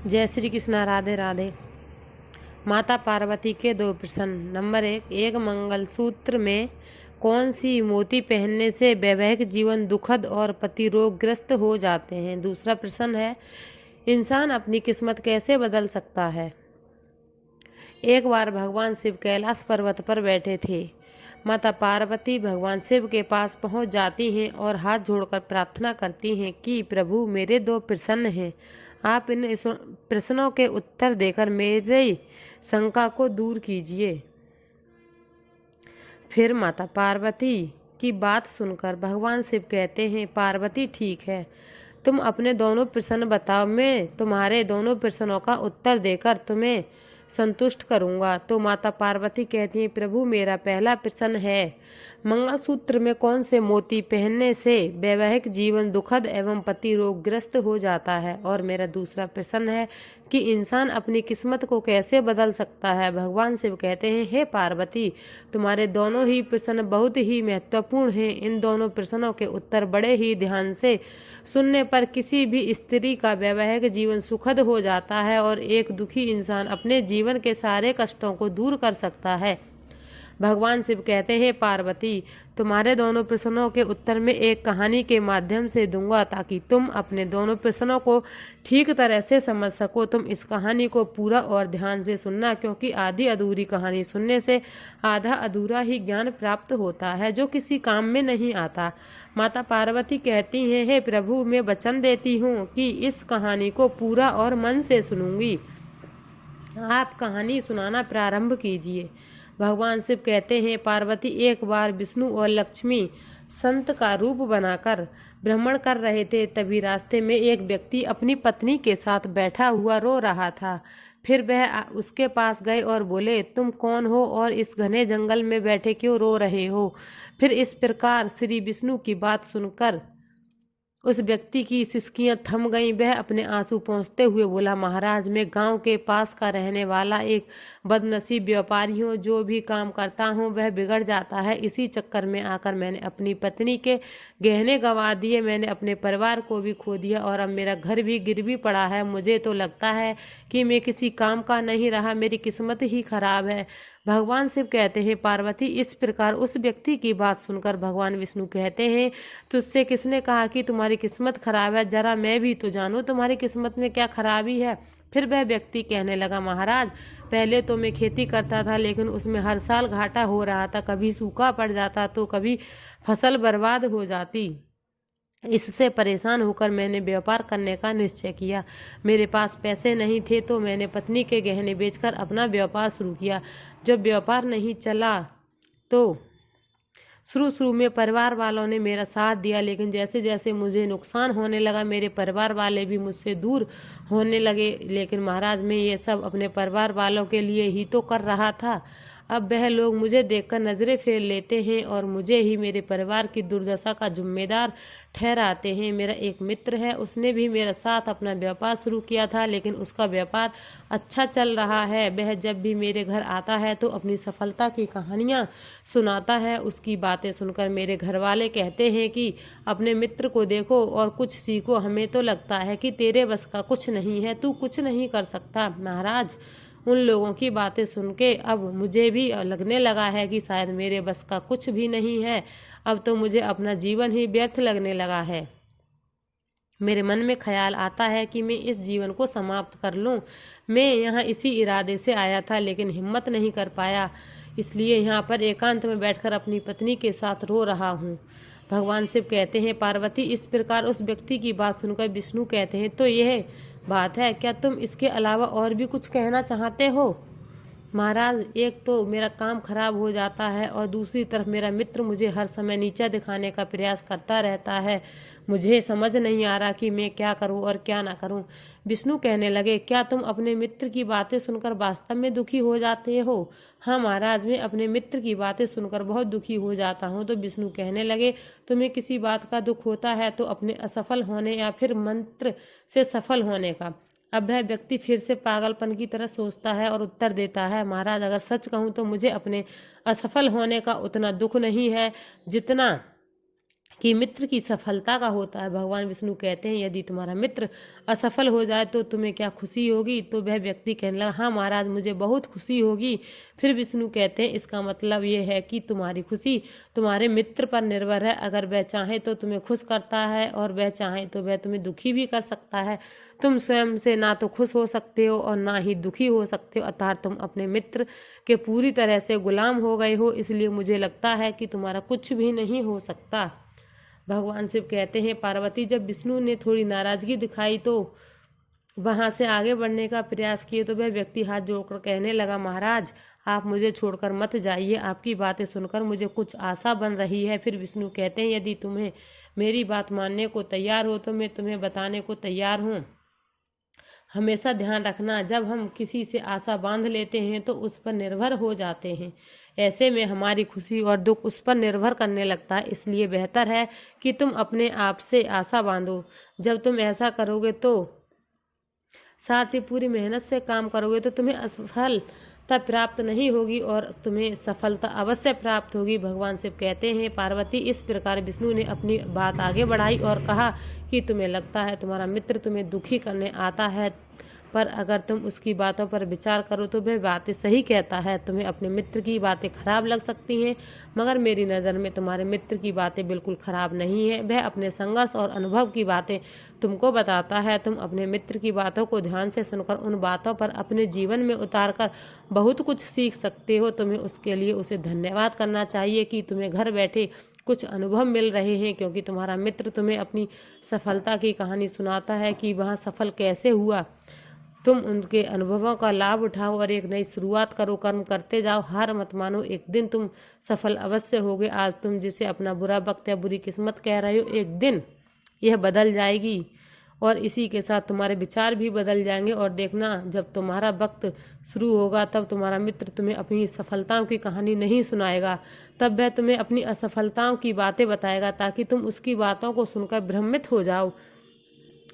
जय श्री कृष्णा। राधे राधे। माता पार्वती के दो प्रश्न। नंबर 1, एक मंगलसूत्र में कौन सी मोती पहनने से वैवाहिक जीवन दुखद और पति रोगग्रस्त हो जाते हैं। दूसरा प्रश्न है, इंसान अपनी किस्मत कैसे बदल सकता है। एक बार भगवान शिव कैलाश पर्वत पर बैठे थे। माता पार्वती भगवान शिव के पास पहुंच जाती हैं और हाथ जोड़कर प्रार्थना करती हैं कि प्रभु, मेरे दो प्रश्न हैं, आप इन प्रश्नों के उत्तर देकर मेरी शंका को दूर कीजिए। फिर माता पार्वती की बात सुनकर भगवान शिव कहते हैं, पार्वती ठीक है, तुम अपने दोनों प्रश्न बताओ, मैं तुम्हारे दोनों प्रश्नों का उत्तर देकर तुम्हें संतुष्ट करूंगा। तो माता पार्वती कहती हैं, प्रभु, मेरा पहला प्रश्न है, मंगलसूत्र में कौन से मोती पहनने से वैवाहिक जीवन दुखद एवं पति रोगग्रस्त हो जाता है। और मेरा दूसरा प्रश्न है कि इंसान अपनी किस्मत को कैसे बदल सकता है। भगवान शिव कहते हैं, हे पार्वती, तुम्हारे दोनों ही प्रश्न बहुत ही महत्वपूर्ण हैं। इन दोनों प्रश्नों के उत्तर बड़े ही ध्यान से सुनने पर किसी भी स्त्री का वैवाहिक जीवन सुखद हो जाता है और एक दुखी इंसान अपने जीवन के सारे कष्टों को दूर कर सकता है। भगवान शिव कहते हैं, पार्वती, तुम्हारे दोनों प्रश्नों के उत्तर में एक कहानी के माध्यम से दूंगा ताकि तुम अपने दोनों प्रश्नों को ठीक तरह से समझ सको। तुम इस कहानी को पूरा और ध्यान से सुनना, क्योंकि आधी अधूरी कहानी सुनने से आधा अधूरा ही ज्ञान प्राप्त होता है जो किसी काम में नहीं आता। माता पार्वती कहती हैं, हे प्रभु, मैं वचन देती हूँ कि इस कहानी को पूरा और मन से सुनूंगी। आप कहानी सुनाना प्रारंभ कीजिए। भगवान शिव कहते हैं, पार्वती, एक बार विष्णु और लक्ष्मी संत का रूप बनाकर भ्रमण कर रहे थे। तभी रास्ते में एक व्यक्ति अपनी पत्नी के साथ बैठा हुआ रो रहा था। फिर वह उसके पास गए और बोले, तुम कौन हो और इस घने जंगल में बैठे क्यों रो रहे हो। फिर इस प्रकार श्री विष्णु की बात सुनकर उस व्यक्ति की सिसकियां थम गईं। वह अपने आंसू पोंछते हुए बोला, महाराज, मैं गांव के पास का रहने वाला एक बदनसीब व्यापारी हूँ। जो भी काम करता हूँ वह बिगड़ जाता है। इसी चक्कर में आकर मैंने अपनी पत्नी के गहने गंवा दिए, मैंने अपने परिवार को भी खो दिया और अब मेरा घर भी गिरवी पड़ा है। मुझे तो लगता है कि मैं किसी काम का नहीं रहा, मेरी किस्मत ही खराब है। भगवान शिव कहते हैं, पार्वती, इस प्रकार उस व्यक्ति की बात सुनकर भगवान विष्णु कहते हैं, तुझसे किसने कहा कि तुम्हारी किस्मत खराब है। जरा मैं भी तो जानूं तुम्हारी किस्मत में क्या खराबी है। फिर वह व्यक्ति कहने लगा, महाराज, पहले तो मैं खेती करता था, लेकिन उसमें हर साल घाटा हो रहा था। कभी सूखा पड़ जाता तो कभी फसल बर्बाद हो जाती। इससे परेशान होकर मैंने व्यापार करने का निश्चय किया। मेरे पास पैसे नहीं थे तो मैंने पत्नी के गहने बेचकर अपना व्यापार शुरू किया। जब व्यापार नहीं चला तो शुरू में परिवार वालों ने मेरा साथ दिया, लेकिन जैसे जैसे मुझे नुकसान होने लगा मेरे परिवार वाले भी मुझसे दूर होने लगे। लेकिन महाराज, मैं ये सब अपने परिवार वालों के लिए ही तो कर रहा था। अब वह लोग मुझे देखकर नज़रें फेर लेते हैं और मुझे ही मेरे परिवार की दुर्दशा का जिम्मेदार ठहराते हैं। मेरा एक मित्र है, उसने भी मेरे साथ अपना व्यापार शुरू किया था, लेकिन उसका व्यापार अच्छा चल रहा है। वह जब भी मेरे घर आता है तो अपनी सफलता की कहानियाँ सुनाता है। उसकी बातें सुनकर मेरे घर वाले कहते हैं कि अपने मित्र को देखो और कुछ सीखो। हमें तो लगता है कि तेरे बस का कुछ नहीं है, तू कुछ नहीं कर सकता। महाराज, उन लोगों की बातें सुन के अब मुझे भी लगने लगा है कि शायद मेरे बस का कुछ भी नहीं है। अब तो मुझे अपना जीवन ही व्यर्थ लगने लगा है। मेरे मन में ख्याल आता है कि मैं इस जीवन को समाप्त कर लूं। मैं यहाँ इसी इरादे से आया था, लेकिन हिम्मत नहीं कर पाया, इसलिए यहाँ पर एकांत में बैठकर अपनी पत्नी के साथ रो रहा हूँ। भगवान शिव कहते हैं, पार्वती, इस प्रकार उस व्यक्ति की बात सुनकर विष्णु कहते हैं, तो यह बात है, क्या तुम इसके अलावा और भी कुछ कहना चाहते हो। महाराज, एक तो मेरा काम खराब हो जाता है और दूसरी तरफ मेरा मित्र मुझे हर समय नीचा दिखाने का प्रयास करता रहता है। मुझे समझ नहीं आ रहा कि मैं क्या करूं और क्या ना करूं। विष्णु कहने लगे, क्या तुम अपने मित्र की बातें सुनकर वास्तव में दुखी हो जाते हो। हाँ महाराज, मैं अपने मित्र की बातें सुनकर बहुत दुखी हो जाता हूँ। तो विष्णु कहने लगे, तुम्हें किसी बात का दुख होता है तो अपने असफल होने या फिर मंत्र से सफल होने का। अब वह व्यक्ति फिर से पागलपन की तरह सोचता है और उत्तर देता है, महाराज, अगर सच कहूँ तो मुझे अपने असफल होने का उतना दुख नहीं है जितना कि मित्र की सफलता का होता है। भगवान विष्णु कहते हैं यदि तुम्हारा मित्र असफल हो जाए तो तुम्हें क्या खुशी होगी? तो वह व्यक्ति कहने लगा, हाँ महाराज, मुझे बहुत खुशी होगी। फिर विष्णु कहते हैं इसका मतलब ये है कि तुम्हारी खुशी तुम्हारे मित्र पर निर्भर है। अगर वह चाहे तो तुम्हें खुश करता है और वह चाहे तो वह तुम्हें दुखी भी कर सकता है। तुम स्वयं से ना तो खुश हो सकते हो और ना ही दुखी हो सकते हो, अर्थात तुम अपने मित्र के पूरी तरह से गुलाम हो गए हो। इसलिए मुझे लगता है कि तुम्हारा कुछ भी नहीं हो सकता। भगवान शिव कहते हैं पार्वती, जब विष्णु ने थोड़ी नाराजगी दिखाई तो वहां से आगे बढ़ने का प्रयास किए तो वह व्यक्ति हाथ जोड़कर कहने लगा, महाराज आप मुझे छोड़कर मत जाइए, आपकी बातें सुनकर मुझे कुछ आशा बन रही है। फिर विष्णु कहते हैं यदि तुम्हें मेरी बात मानने को तैयार हो तो मैं तुम्हें बताने को तैयार हूँ। हमेशा ध्यान रखना, जब हम किसी से आशा बांध लेते हैं तो उस पर निर्भर हो जाते हैं। ऐसे में हमारी खुशी और दुख उस पर निर्भर करने लगता है। इसलिए बेहतर है कि तुम अपने आप से आशा बांधो। जब तुम ऐसा करोगे तो साथ ही पूरी मेहनत से काम करोगे तो तुम्हें असफलता प्राप्त नहीं होगी और तुम्हें सफलता अवश्य प्राप्त होगी। भगवान शिव कहते हैं पार्वती, इस प्रकार विष्णु ने अपनी बात आगे बढ़ाई और कहा कि तुम्हें लगता है तुम्हारा मित्र तुम्हें दुखी करने आता है, पर अगर तुम उसकी बातों पर विचार करो तो वह बातें सही कहता है। तुम्हें अपने मित्र की बातें खराब लग सकती हैं, मगर मेरी नज़र में तुम्हारे मित्र की बातें बिल्कुल खराब नहीं है। वह अपने संघर्ष और अनुभव की बातें तुमको बताता है। तुम अपने मित्र की बातों को ध्यान से सुनकर उन बातों पर अपने जीवन में उतारकर बहुत कुछ सीख सकते हो। तुम्हें उसके लिए उसे धन्यवाद करना चाहिए कि तुम्हें घर बैठे कुछ अनुभव मिल रहे हैं, क्योंकि तुम्हारा मित्र तुम्हें अपनी सफलता की कहानी सुनाता है कि वह सफल कैसे हुआ। तुम उनके अनुभवों का लाभ उठाओ और एक नई शुरुआत करो, कर्म करते जाओ, हार मत मानो, एक दिन तुम सफल अवश्य होगे। आज तुम जिसे अपना बुरा वक्त या बुरी किस्मत कह रहे हो, एक दिन यह बदल जाएगी और इसी के साथ तुम्हारे विचार भी बदल जाएंगे। और देखना, जब तुम्हारा वक्त शुरू होगा तब तुम्हारा मित्र तुम्हें अपनी सफलताओं की कहानी नहीं सुनाएगा, तब वह तुम्हें अपनी असफलताओं की बातें बताएगा ताकि तुम उसकी बातों को सुनकर भ्रमित हो जाओ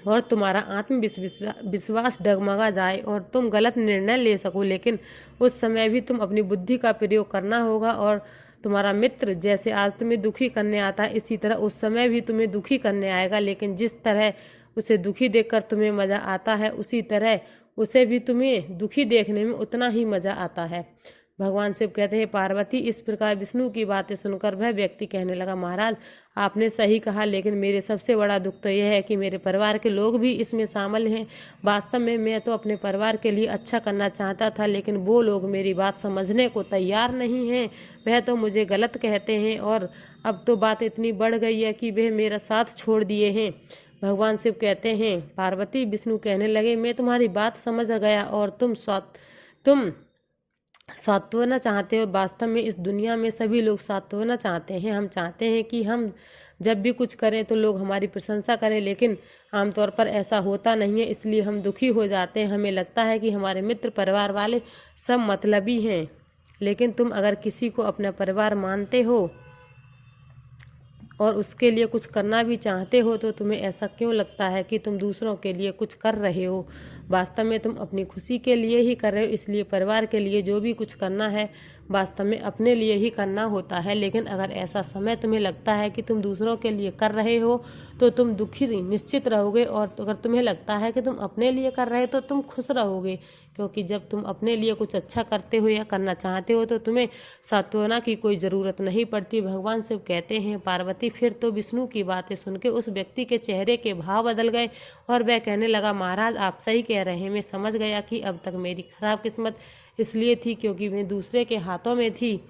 और तुम्हारा आत्मविश्वास डगमगा जाए और तुम गलत निर्णय ले सको। लेकिन उस समय भी तुम अपनी बुद्धि का प्रयोग करना होगा और तुम्हारा मित्र जैसे आज तुम्हें दुखी करने आता है इसी तरह उस समय भी तुम्हें दुखी करने आएगा। लेकिन जिस तरह उसे दुखी देखकर तुम्हें मज़ा आता है उसी तरह उसे भी तुम्हें दुखी देखने में उतना ही मज़ा आता है। भगवान शिव कहते हैं पार्वती, इस प्रकार विष्णु की बातें सुनकर वह व्यक्ति कहने लगा, महाराज आपने सही कहा, लेकिन मेरे सबसे बड़ा दुख तो यह है कि मेरे परिवार के लोग भी इसमें शामिल हैं। वास्तव में मैं तो अपने परिवार के लिए अच्छा करना चाहता था, लेकिन वो लोग मेरी बात समझने को तैयार नहीं हैं। वह तो मुझे गलत कहते हैं और अब तो बात इतनी बढ़ गई है कि वह मेरा साथ छोड़ दिए हैं। भगवान शिव कहते हैं पार्वती, विष्णु कहने लगे, मैं तुम्हारी बात समझ गया और तुम सांत्वना चाहते हो। वास्तव में इस दुनिया में सभी लोग सांत्वना चाहते हैं। हम चाहते हैं कि हम जब भी कुछ करें तो लोग हमारी प्रशंसा करें, लेकिन आमतौर पर ऐसा होता नहीं है, इसलिए हम दुखी हो जाते हैं। हमें लगता है कि हमारे मित्र परिवार वाले सब मतलबी हैं। लेकिन तुम अगर किसी को अपना परिवार मानते हो और उसके लिए कुछ करना भी चाहते हो तो तुम्हें ऐसा क्यों लगता है कि तुम दूसरों के लिए कुछ कर रहे हो? वास्तव में तुम अपनी खुशी के लिए ही कर रहे हो। इसलिए परिवार के लिए जो भी कुछ करना है वास्तव में अपने लिए ही करना होता है। लेकिन अगर ऐसा समय तुम्हें लगता है कि तुम दूसरों के लिए कर रहे हो तो तुम दुखी निश्चित रहोगे, और अगर तुम्हें लगता है कि तुम अपने लिए कर रहे हो तो तुम खुश रहोगे, क्योंकि जब तुम अपने लिए कुछ अच्छा करते हो या करना चाहते हो तो तुम्हें सांत्वना की कोई ज़रूरत नहीं पड़ती। भगवान शिव कहते हैं पार्वती, फिर तो विष्णु की बातें सुनकर उस व्यक्ति के चेहरे के भाव बदल गए और वह कहने लगा, महाराज आप सही कह रहे हैं। मैं समझ गया कि अब तक मेरी खराब किस्मत इसलिए थी क्योंकि मैं दूसरे के हाथों में थी।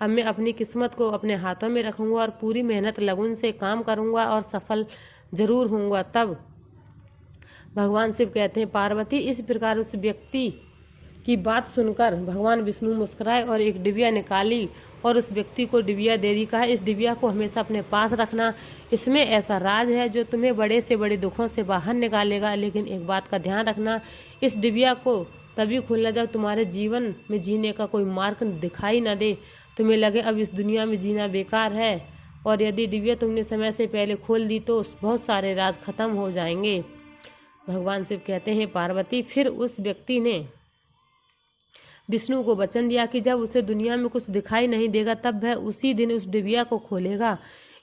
अब मैं अपनी किस्मत को अपने हाथों में रखूंगा और पूरी मेहनत लगन से काम करूंगा और सफल जरूर होऊंगा। तब भगवान शिव कहते हैं पार्वती, इस प्रकार उस व्यक्ति की बात सुनकर भगवान विष्णु मुस्कुराए और एक डिबिया निकाली और उस व्यक्ति को डिबिया दे दी। कहा, इस डिबिया को हमेशा अपने पास रखना, इसमें ऐसा राज है जो तुम्हें बड़े से बड़े दुखों से बाहर निकालेगा। लेकिन एक बात का ध्यान रखना, इस डिबिया को तभी खोलना जब तुम्हारे जीवन में जीने का कोई मार्ग दिखाई न दे, तुम्हें लगे अब इस दुनिया में जीना बेकार है, और यदि डिबिया तुमने समय से पहले खोल दी तो बहुत सारे राज खत्म हो जाएंगे। भगवान शिव कहते हैं पार्वती, फिर उस व्यक्ति ने विष्णु को वचन दिया कि जब उसे दुनिया में कुछ दिखाई नहीं देगा तब वह उसी दिन उस डिबिया को खोलेगा।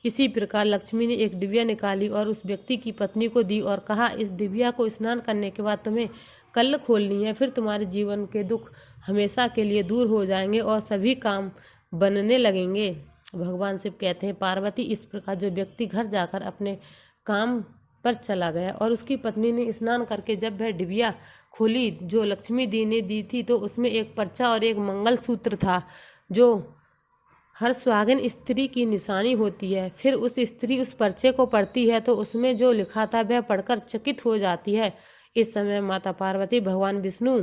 इसी प्रकार लक्ष्मी ने एक डिबिया निकाली और उस व्यक्ति की पत्नी को दी और कहा, इस डिबिया को स्नान करने के बाद तुम्हें कल खोलनी है, फिर तुम्हारे जीवन के दुख हमेशा के लिए दूर हो जाएंगे और सभी काम बनने लगेंगे। भगवान शिव कहते हैं, पार्वती इस प्रकार जो व्यक्ति घर जाकर अपने काम पर चला गया और उसकी पत्नी ने स्नान करके जब वह डिबिया खोली जो लक्ष्मी दी ने दी थी, तो उसमें एक पर्चा और एक मंगलसूत्र था जो हर सुहागिन स्त्री की निशानी होती है। फिर उस स्त्री उस पर्चे को पढ़ती है तो उसमें जो लिखा था वह पढ़कर चकित हो जाती है। इस समय माता पार्वती भगवान विष्णु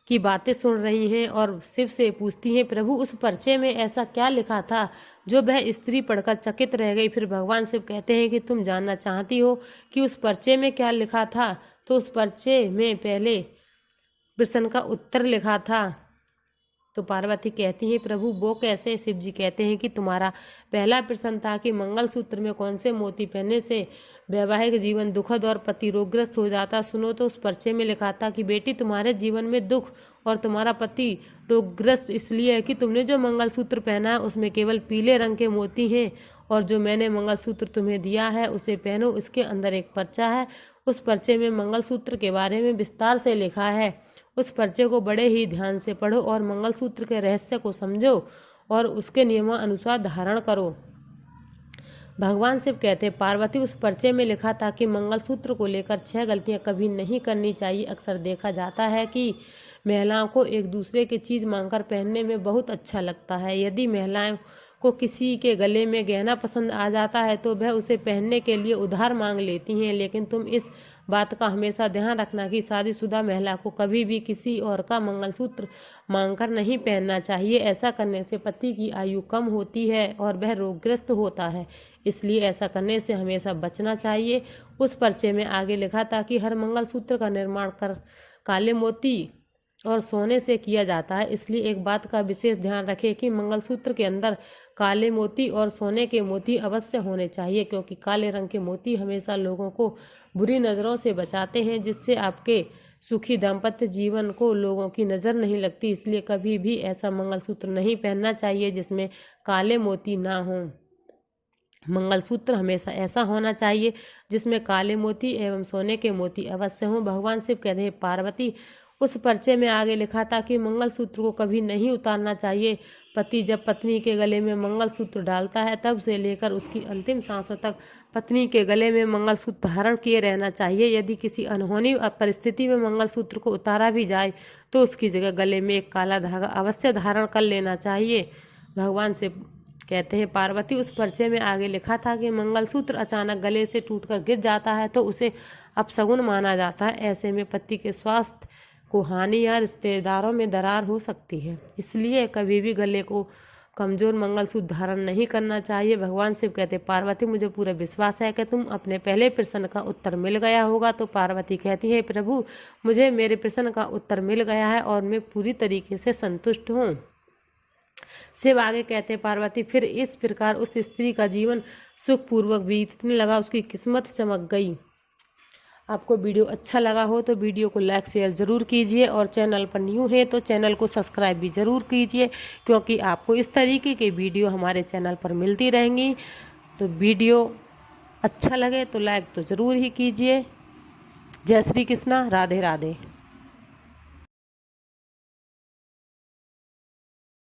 की बातें सुन रही हैं और शिव से पूछती हैं, प्रभु उस पर्चे में ऐसा क्या लिखा था जो वह स्त्री पढ़कर चकित रह गई। फिर भगवान शिव कहते हैं कि तुम जानना चाहती हो कि उस पर्चे में क्या लिखा था, तो उस पर्चे में पहले प्रश्न का उत्तर लिखा था। तो पार्वती कहती है, प्रभु वो कैसे। शिव जी कहते हैं कि तुम्हारा पहला प्रश्न था कि मंगलसूत्र में कौन से मोती पहनने से वैवाहिक जीवन दुखद और पति रोगग्रस्त हो जाता। सुनो, तो उस पर्चे में लिखा था कि बेटी तुम्हारे जीवन में दुख और तुम्हारा पति रोगग्रस्त इसलिए है कि तुमने जो मंगलसूत्र पहना है उसमें केवल पीले रंग के मोती हैं, और जो मैंने मंगलसूत्र तुम्हें दिया है उसे पहनो। इसके अंदर एक पर्चा है, उस पर्चे में मंगलसूत्र के बारे में विस्तार से लिखा है। उस पर्चे को बड़े ही ध्यान से पढ़ो और मंगलसूत्र के रहस्य को समझो और उसके नियमानुसार धारण करो। भगवान शिव कहते हैं, पार्वती उस पर्चे में लिखा था कि मंगलसूत्र को लेकर 6 गलतियां कभी नहीं करनी चाहिए। अक्सर देखा जाता है कि महिलाओं को एक दूसरे की चीज़ मांगकर पहनने में बहुत अच्छा लगता है। यदि महिलाएं को किसी के गले में गहना पसंद आ जाता है तो वह उसे पहनने के लिए उधार मांग लेती हैं, लेकिन तुम इस बात का हमेशा ध्यान रखना कि शादीशुदा महिला को कभी भी किसी और का मंगलसूत्र मांगकर नहीं पहनना चाहिए। ऐसा करने से पति की आयु कम होती है और वह रोगग्रस्त होता है, इसलिए ऐसा करने से हमेशा बचना चाहिए। उस पर्चे में आगे लिखा था कि हर मंगलसूत्र का निर्माण काले मोती और सोने से किया जाता है, इसलिए एक बात का विशेष ध्यान रखें कि मंगलसूत्र के अंदर काले मोती और सोने के मोती अवश्य होने चाहिए, क्योंकि काले रंग के मोती हमेशा लोगों को बुरी नज़रों से बचाते हैं, जिससे आपके सुखी दाम्पत्य जीवन को लोगों की नज़र नहीं लगती। इसलिए कभी भी ऐसा मंगलसूत्र नहीं पहनना चाहिए जिसमें काले मोती ना हों। मंगलसूत्र हमेशा ऐसा होना चाहिए जिसमें काले मोती एवं सोने के मोती अवश्य हों। भगवान शिव कहते हैं, पार्वती उस पर्चे में आगे लिखा था कि मंगलसूत्र को कभी नहीं उतारना चाहिए। पति जब पत्नी के गले में मंगलसूत्र डालता है तब से लेकर उसकी अंतिम सांसों तक पत्नी के गले में मंगलसूत्र धारण किए रहना चाहिए। यदि किसी अनहोनी परिस्थिति में मंगलसूत्र को उतारा भी जाए तो उसकी जगह गले में एक काला धागा अवश्य धारण कर लेना चाहिए। भगवान से कहते हैं, पार्वती उस पर्चे में आगे लिखा था कि मंगलसूत्र अचानक गले से टूटकर गिर जाता है तो उसे अपशगुन माना जाता है। ऐसे में पति के स्वास्थ्य को हानि या रिश्तेदारों में दरार हो सकती है, इसलिए कभी भी गले को कमजोर मंगलसूत्र धारण नहीं करना चाहिए। भगवान शिव कहते, पार्वती मुझे पूरा विश्वास है कि तुम अपने पहले प्रश्न का उत्तर मिल गया होगा। तो पार्वती कहती है, प्रभु मुझे मेरे प्रश्न का उत्तर मिल गया है और मैं पूरी तरीके से संतुष्ट हूँ। शिव आगे कहते हैं, पार्वती फिर इस प्रकार उस स्त्री का जीवन सुखपूर्वक बीतने लगा, उसकी किस्मत चमक गई। आपको वीडियो अच्छा लगा हो तो वीडियो को लाइक शेयर ज़रूर कीजिए और चैनल पर न्यू है तो चैनल को सब्सक्राइब भी ज़रूर कीजिए, क्योंकि आपको इस तरीके के वीडियो हमारे चैनल पर मिलती रहेंगी। तो वीडियो अच्छा लगे तो लाइक तो ज़रूर ही कीजिए। जय श्री कृष्णा, राधे राधे।